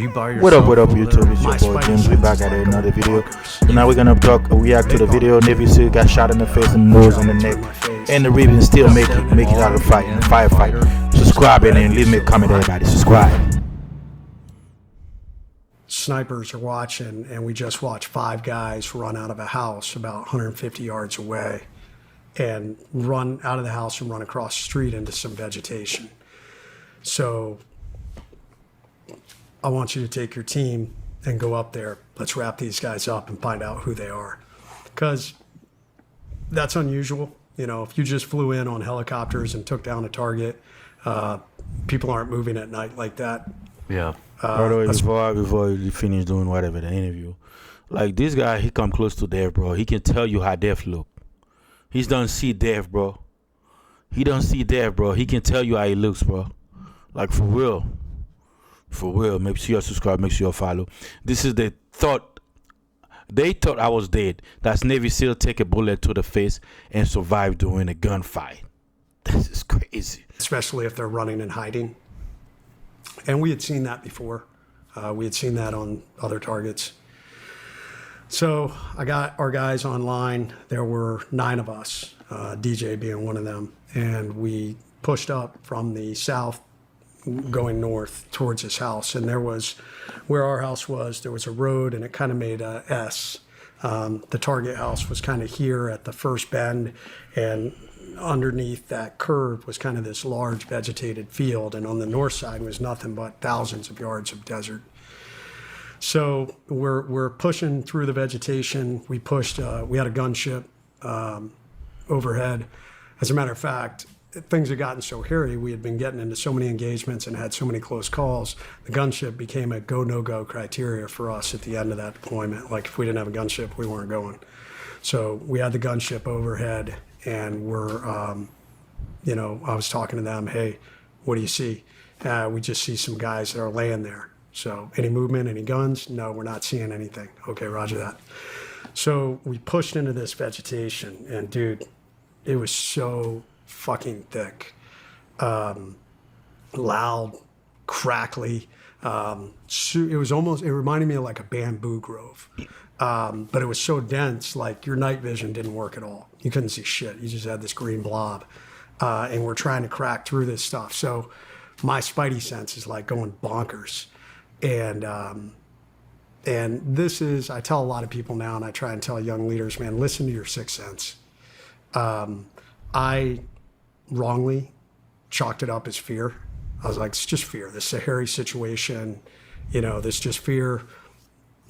What up, YouTube? It's your boy James. We back at another video. So now we're gonna react to the video. Navy SEAL got shot in the face and the nose and the neck, and the Ravens still make it out of the fight in the firefight. Subscribe and leave me a comment, everybody. Subscribe. Snipers are watching, and we just watched 5 guys run out of a house about 150 yards away and run out of the house and run across the street into some vegetation. So I want you to take your team and go up there. Let's wrap these guys up and find out who they are, because that's unusual. You know, if you just flew in on helicopters and took down a target, people aren't moving at night like that. Yeah. By the way, before you finish doing whatever, the interview, like this guy, he come close to death, bro. He can tell you how death look. He's done see death, bro. He done see death, bro. He can tell you how he looks, bro. Like for real. For real. Make sure you subscribe, make sure you follow. This is the thought. They thought I was dead. That's Navy SEAL take a bullet to the face and survive during a gunfight. This is crazy. Especially if they're running and hiding. And we had seen that before. We had seen that on other targets. So I got our guys online. There were 9 of us, DJ being one of them. And we pushed up from the south going north towards his house. And there was, where our house was, there was a road and it kind of made a S. The target house was kind of here at the first bend, and underneath that curve was kind of this large vegetated field, and on the north side was nothing but thousands of yards of desert. So we're pushing through the vegetation. We pushed, we had a gunship overhead. As a matter of fact, things had gotten so hairy, we had been getting into so many engagements and had so many close calls, the gunship became a go, no-go criteria for us at the end of that deployment. Like if we didn't have a gunship, we weren't going. So we had the gunship overhead, and we're, you know, I was talking to them, hey, what do you see? We just see some guys that are laying there. So any movement, any guns? No, we're not seeing anything. Okay, roger that. So we pushed into this vegetation, and dude, it was so fucking thick, loud, crackly. It was almost, it reminded me of like a bamboo grove. But it was so dense, like your night vision didn't work at all. You couldn't see shit. You just had this green blob. And we're trying to crack through this stuff. So my spidey sense is like going bonkers. And this is, I tell a lot of people now, and I try and tell young leaders, man, listen to your sixth sense. I wrongly chalked it up as fear. I was like, it's just fear. This is a hairy situation. You know, this is just fear.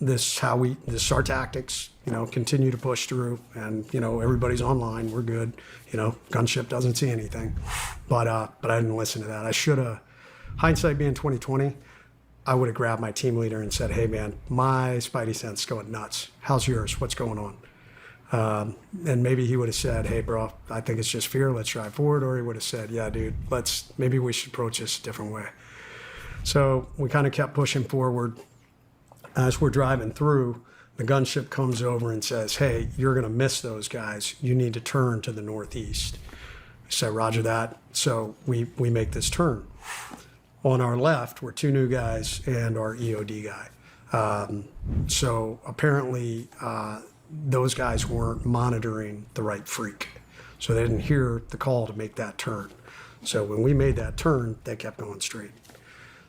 This is our tactics, you know, continue to push through, and, you know, everybody's online. We're good. You know, gunship doesn't see anything, but I didn't listen to that. I should have, hindsight being 2020, I would have grabbed my team leader and said, hey man, my spidey sense is going nuts. How's yours? What's going on? And maybe he would have said, hey bro, I think it's just fear. Let's drive forward. Or he would have said, yeah, dude, maybe we should approach this a different way. So we kind of kept pushing forward. As we're driving through, the gunship comes over and says, hey, you're going to miss those guys. You need to turn to the northeast. I said, roger that. So we make this turn. On our left were 2 new guys and our EOD guy. So apparently those guys weren't monitoring the right freak. So they didn't hear the call to make that turn. So when we made that turn, they kept going straight.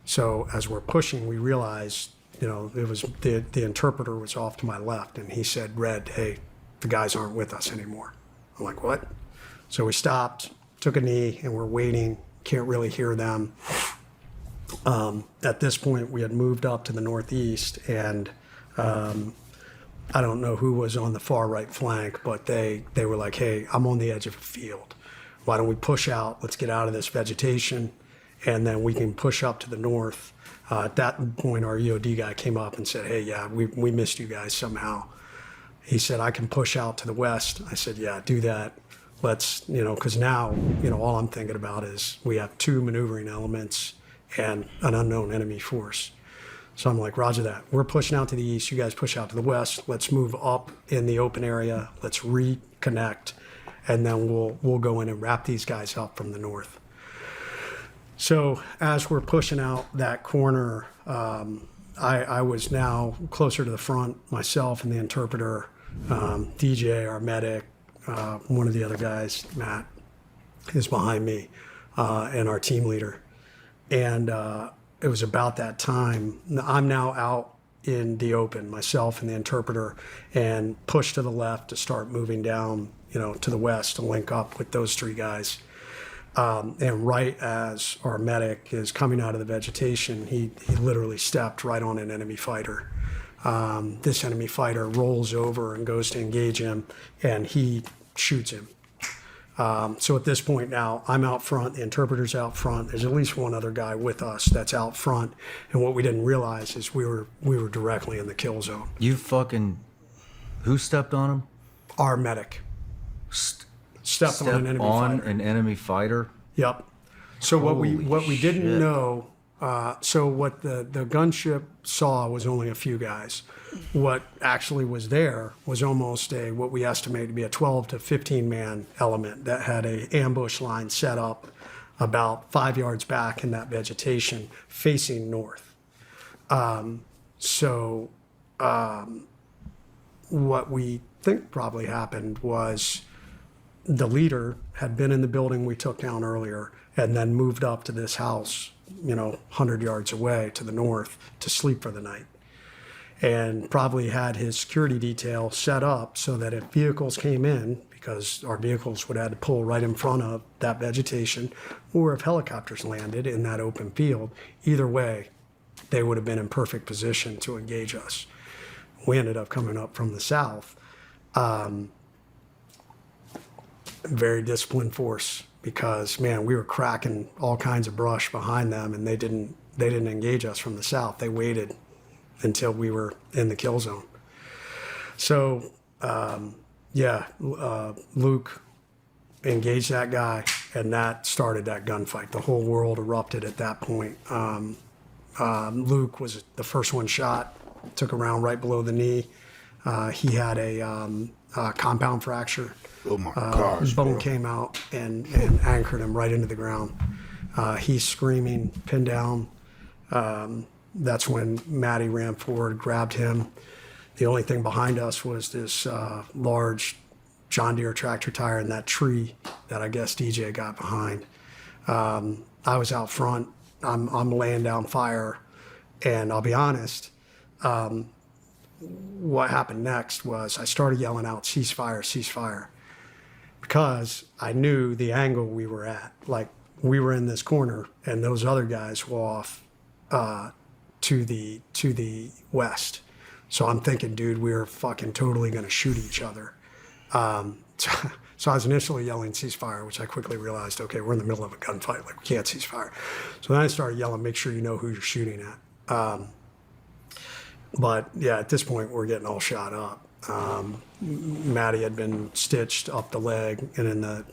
So as we're pushing, we realized, you know, it was the interpreter was off to my left, and he said, Red, hey, the guys aren't with us anymore. I'm like, what? So we stopped, took a knee, and we're waiting. Can't really hear them. At this point, we had moved up to the northeast, and I don't know who was on the far right flank, but they were like, hey, I'm on the edge of a field. Why don't we push out? Let's get out of this vegetation, and then we can push up to the north. At that point, our EOD guy came up and said, hey, yeah, we missed you guys somehow. He said, I can push out to the west. I said, yeah, do that. Let's, you know, because now, you know, all I'm thinking about is we have 2 maneuvering elements and an unknown enemy force. So I'm like, roger that. We're pushing out to the east. You guys push out to the west. Let's move up in the open area. Let's reconnect. And then we'll go in and wrap these guys up from the north. So as we're pushing out that corner, I was now closer to the front, myself and the interpreter, DJ, our medic, one of the other guys, Matt, is behind me, and our team leader. And it was about that time. I'm now out in the open, myself and the interpreter, and push to the left to start moving down, to the west to link up with those three guys. And right as our medic is coming out of the vegetation, he literally stepped right on an enemy fighter. This enemy fighter rolls over and goes to engage him, and he shoots him. So at this point now, I'm out front, the interpreter's out front. There's at least one other guy with us that's out front. And what we didn't realize is we were directly in the kill zone. Who stepped on him? Our medic. Stepped on an enemy fighter. Yep. So what we didn't know, so what the gunship saw was only a few guys. What actually was there was almost what we estimate to be a 12 to 15 man element that had a ambush line set up about 5 yards back in that vegetation facing north. What we think probably happened was the leader had been in the building we took down earlier and then moved up to this house, 100 yards away to the north to sleep for the night. And probably had his security detail set up so that if vehicles came in, because our vehicles would have to pull right in front of that vegetation, or if helicopters landed in that open field, either way, they would have been in perfect position to engage us. We ended up coming up from the south. Very disciplined force because, man, we were cracking all kinds of brush behind them, and they didn't engage us from the south. They waited until we were in the kill zone. So, Luke engaged that guy, and that started that gunfight. The whole world erupted at that point. Luke was the first one shot, took a round right below the knee. He had a compound fracture. Oh my gosh! His bone came out and anchored him right into the ground. He's screaming, pinned down. That's when Maddie ran forward, grabbed him. The only thing behind us was this large John Deere tractor tire in that tree that I guess DJ got behind. I was out front. I'm laying down fire, and I'll be honest. What happened next was I started yelling out, "Ceasefire, ceasefire," because I knew the angle we were at. Like, we were in this corner, and those other guys were off to the west. So I'm thinking, dude, we're fucking totally going to shoot each other. So I was initially yelling ceasefire, which I quickly realized, okay, we're in the middle of a gunfight. Like, we can't ceasefire. So then I started yelling, make sure you know who you're shooting at. But yeah, at this point, we're getting all shot up. Matty had been stitched up the leg and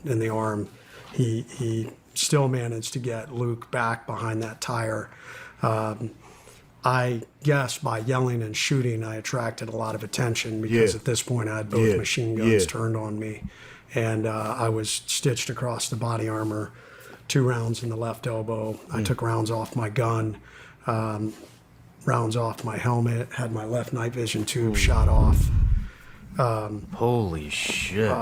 in the arm. He still managed to get Luke back behind that tire. I guess by yelling and shooting, I attracted a lot of attention because at this point I had both machine guns turned on me. And I was stitched across the body armor, 2 rounds in the left elbow. I took rounds off my gun, rounds off my helmet, had my left night vision tube shot off. Holy shit.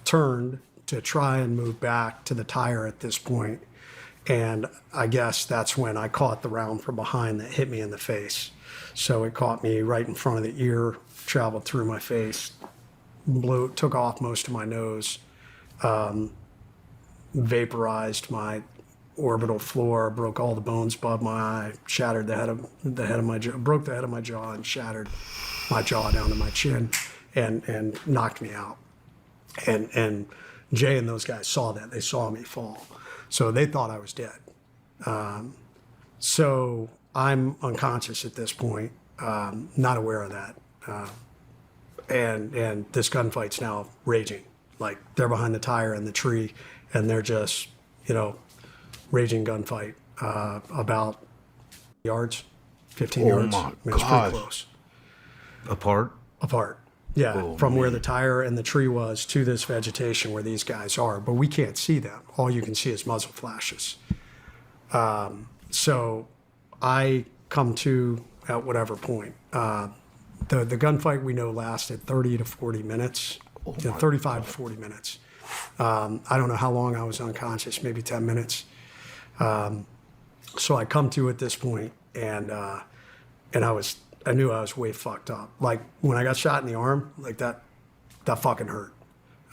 Turned to try and move back to the tire at this point. And I guess that's when I caught the round from behind that hit me in the face. So it caught me right in front of the ear, traveled through my face, took off most of my nose, vaporized my orbital floor, broke all the bones above my eye, shattered the head of my jaw, broke the head of my jaw and shattered my jaw down to my chin and knocked me out. And Jay and those guys saw that. They saw me fall. So they thought I was dead. So I'm unconscious at this point, not aware of that. And this gunfight's now raging. Like, they're behind the tire in the tree, and they're just, raging gunfight about yards, 15 yards. My It's pretty close. Apart? Apart. Yeah, from where the tire and the tree was to this vegetation where these guys are, but we can't see them. All you can see is muzzle flashes. So I come to at whatever point. The gunfight we know lasted 30 to 40 minutes, 35 to 40 minutes. I don't know how long I was unconscious, maybe 10 minutes. So I come to at this point, and I knew I was way fucked up. Like when I got shot in the arm, like that fucking hurt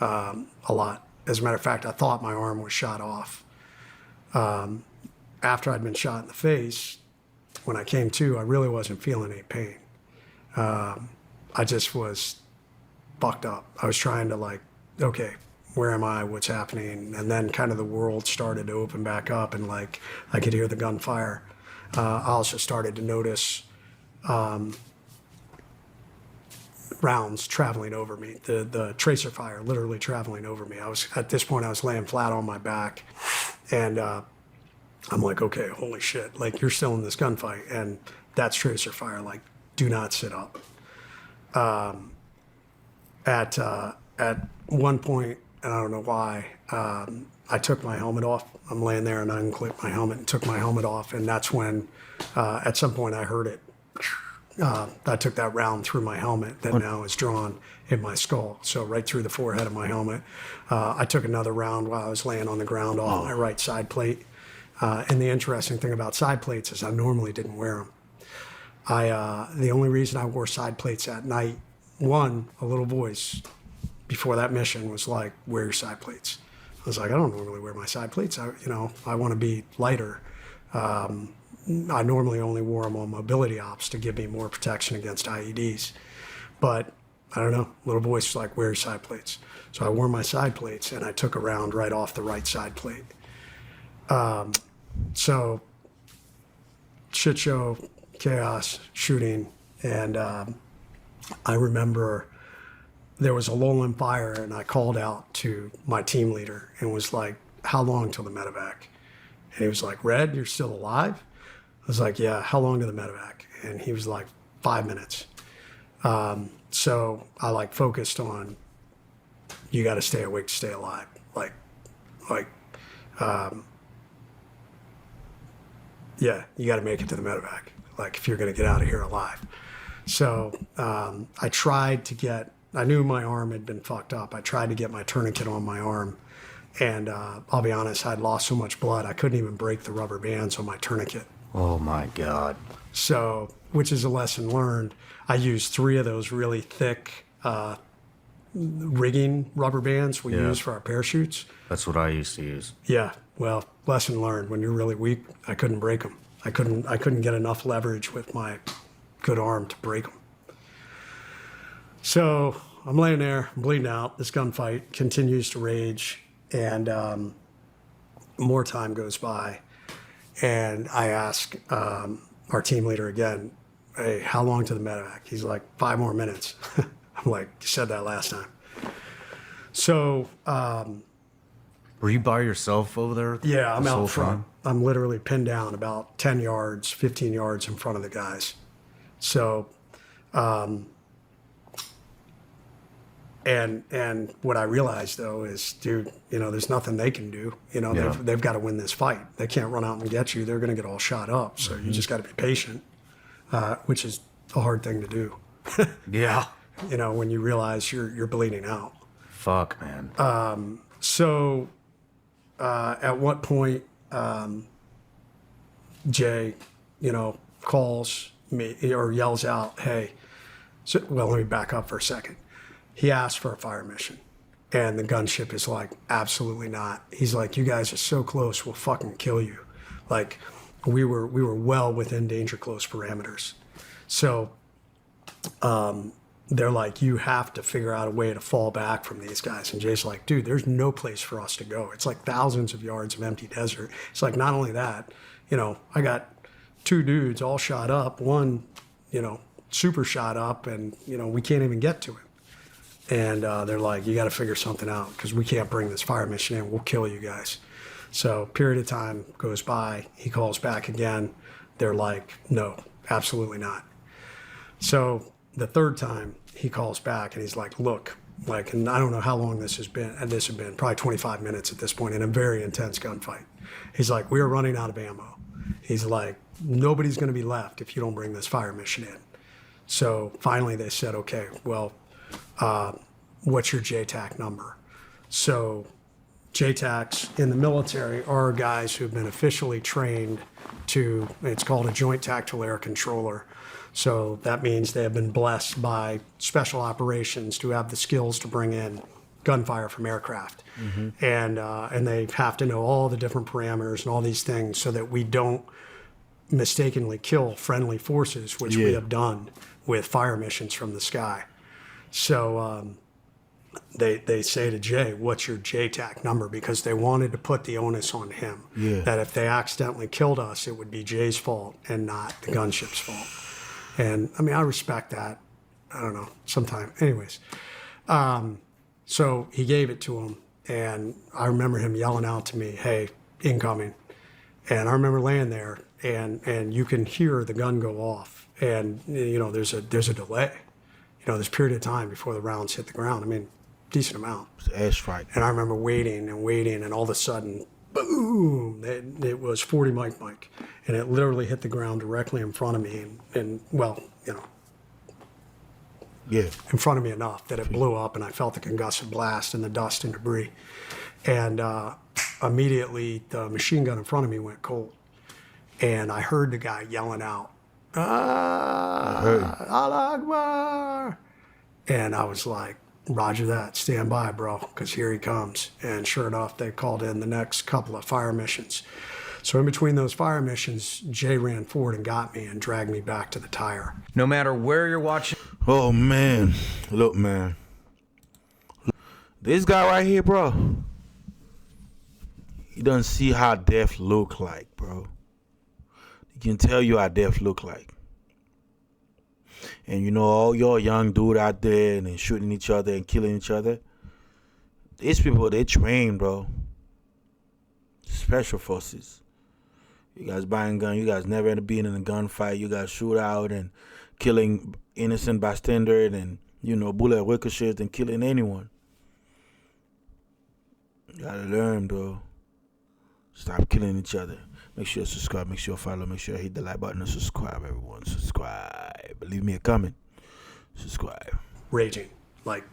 a lot. As a matter of fact, I thought my arm was shot off. After I'd been shot in the face, when I came to, I really wasn't feeling any pain. I just was fucked up. I was trying to like, okay, where am I? What's happening? And then kind of the world started to open back up, and like I could hear the gunfire. I also started to notice rounds traveling over me, the tracer fire literally traveling over me. At this point I was laying flat on my back, and I'm like, okay, holy shit, like you're still in this gunfight, and that's tracer fire. Like, do not sit up. At one point, and I don't know why, I took my helmet off. I'm laying there and I unclipped my helmet and took my helmet off, and that's when at some point I heard it. I took that round through my helmet that now is drawn in my skull, so right through the forehead of my helmet. I took another round while I was laying on the ground off my right side plate. And the interesting thing about side plates is I normally didn't wear them. The only reason I wore side plates at night, one, a little voice before that mission was like, wear your side plates. I was like, I don't normally wear my side plates. I want to be lighter. I normally only wore them on mobility ops to give me more protection against IEDs. But I don't know, little voice was like, wear your side plates. So I wore my side plates, and I took a round right off the right side plate. So shit show, chaos, shooting, and I remember there was a lull in fire, and I called out to my team leader and was like, how long till the medevac? And he was like, Red, you're still alive? I was like, yeah, how long to the medevac? And he was like, 5 minutes. So I like focused on, you got to stay awake to stay alive. Yeah, you got to make it to the medevac, like if you're going to get out of here alive. So I knew my arm had been fucked up. I tried to get my tourniquet on my arm, and I'll be honest, I'd lost so much blood, I couldn't even break the rubber bands on my tourniquet. Oh my God. So, which is a lesson learned. I used 3 of those really thick rigging rubber bands we use for our parachutes. That's what I used to use. Yeah, well, lesson learned. When you're really weak, I couldn't break them. I couldn't get enough leverage with my good arm to break them. So I'm laying there, I'm bleeding out. This gunfight continues to rage, and more time goes by. And I ask our team leader again, hey, how long to the medevac? He's like, 5 more minutes. I'm like, you said that last time. So, were you by yourself over there? yeah, I'm out front. I'm literally pinned down about 10 yards, 15 yards in front of the guys. So, and what I realized though is, dude, there's nothing they can do. They've got to win this fight. They can't run out and get you. They're going to get all shot up. So you just got to be patient, which is a hard thing to do. Yeah. When you realize you're bleeding out. Fuck, man. So at what point Jay, calls me or yells out, hey, let me back up for a second. He asked for a fire mission, and the gunship is like, absolutely not. He's like, you guys are so close, we'll fucking kill you. Like, we were well within danger close parameters. So they're like, you have to figure out a way to fall back from these guys. And Jay's like, dude, there's no place for us to go. It's like thousands of yards of empty desert. It's like, not only that, I got 2 dudes all shot up, one, super shot up, and, we can't even get to him. And they're like, you got to figure something out because we can't bring this fire mission in. We'll kill you guys. So period of time goes by. He calls back again. They're like, no, absolutely not. So the 3rd time he calls back and he's like, look, and I don't know how long this has been. And this had been probably 25 minutes at this point in a very intense gunfight. He's like, we are running out of ammo. He's like, nobody's going to be left if you don't bring this fire mission in. So finally they said, okay, well, what's your JTAC number? So JTACs in the military are guys who've been officially trained to, it's called a Joint Tactical Air Controller. So that means they have been blessed by special operations to have the skills to bring in gunfire from aircraft. And they have to know all the different parameters and all these things so that we don't mistakenly kill friendly forces, which we have done with fire missions from the sky. So they say to Jay, what's your JTAC number? Because they wanted to put the onus on him. That if they accidentally killed us, it would be Jay's fault and not the gunship's fault. And I mean, I respect that. I don't know, sometime. Anyways, so he gave it to him. And I remember him yelling out to me, hey, incoming. And I remember laying there and you can hear the gun go off. And, you know, there's a delay. You know, there's a period of time before the rounds hit the ground. I mean, decent amount. It's an ass fight. And I remember waiting, and all of a sudden, boom, it was 40 Mike. And it literally hit the ground directly in front of me. And well, you know, in front of me enough that it blew up, and I felt the concussive blast and the dust and debris. And immediately the machine gun in front of me went cold. And I heard the guy yelling out, Allah Akbar. And I was like, roger that, stand by, bro, because here he comes. And sure enough, they called in the next couple of fire missions. So in between those fire missions, Jay ran forward and got me and dragged me back to the tire. No matter where you're watching. Oh, man. Look, man. This guy right here, bro, he doesn't see how death look like, bro. He can tell you how death look like. And you know, all y'all young dude out there and shooting each other and killing each other. These people, they train, bro. Special forces. You guys buying guns. You guys never been in a gunfight. You guys shoot out and killing innocent bystander and, you know, bullet ricochets and killing anyone. You gotta learn, bro. Stop killing each other. Make sure you subscribe. Make sure you follow. Make sure you hit the like button and subscribe, everyone. Subscribe. Leave me a comment. Subscribe. Raging. Like,